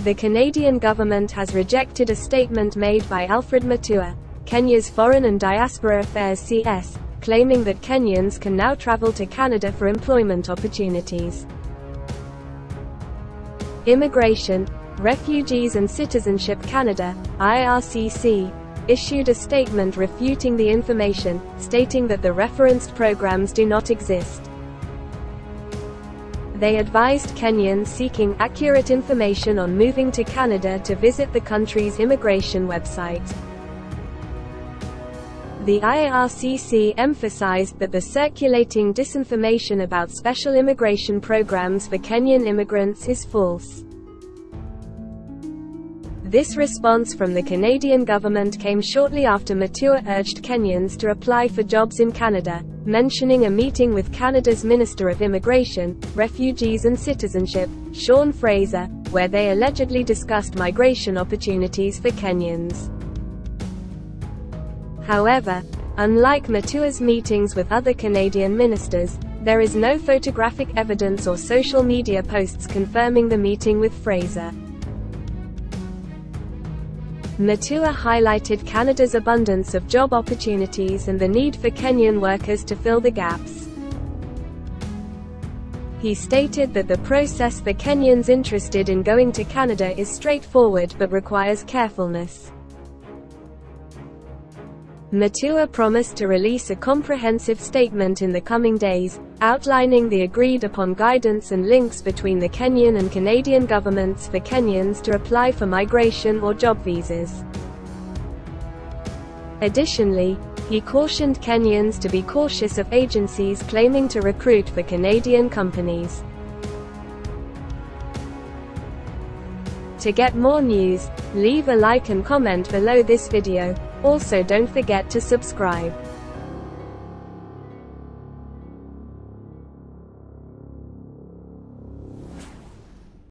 The Canadian government has rejected a statement made by Alfred Mutua, Kenya's Foreign and Diaspora Affairs CS, claiming that Kenyans can now travel to Canada for employment opportunities. Immigration, Refugees and Citizenship Canada, IRCC, issued a statement refuting the information, stating that the referenced programs do not exist. They advised Kenyans seeking accurate information on moving to Canada to visit the country's immigration website. The IRCC emphasized that the circulating disinformation about special immigration programs for Kenyan immigrants is false. This response from the Canadian government came shortly after Mutua urged Kenyans to apply for jobs in Canada, mentioning a meeting with Canada's Minister of Immigration, Refugees and Citizenship, Sean Fraser, where they allegedly discussed migration opportunities for Kenyans. However, unlike Mutua's meetings with other Canadian ministers, there is no photographic evidence or social media posts confirming the meeting with Fraser. Mutua highlighted Canada's abundance of job opportunities and the need for Kenyan workers to fill the gaps. He stated that the process for Kenyans interested in going to Canada is straightforward but requires carefulness. Mutua promised to release a comprehensive statement in the coming days, outlining the agreed-upon guidance and links between the Kenyan and Canadian governments for Kenyans to apply for migration or job visas. Additionally, he cautioned Kenyans to be cautious of agencies claiming to recruit for Canadian companies. To get more news, leave a like and comment below this video. Also, don't forget to subscribe.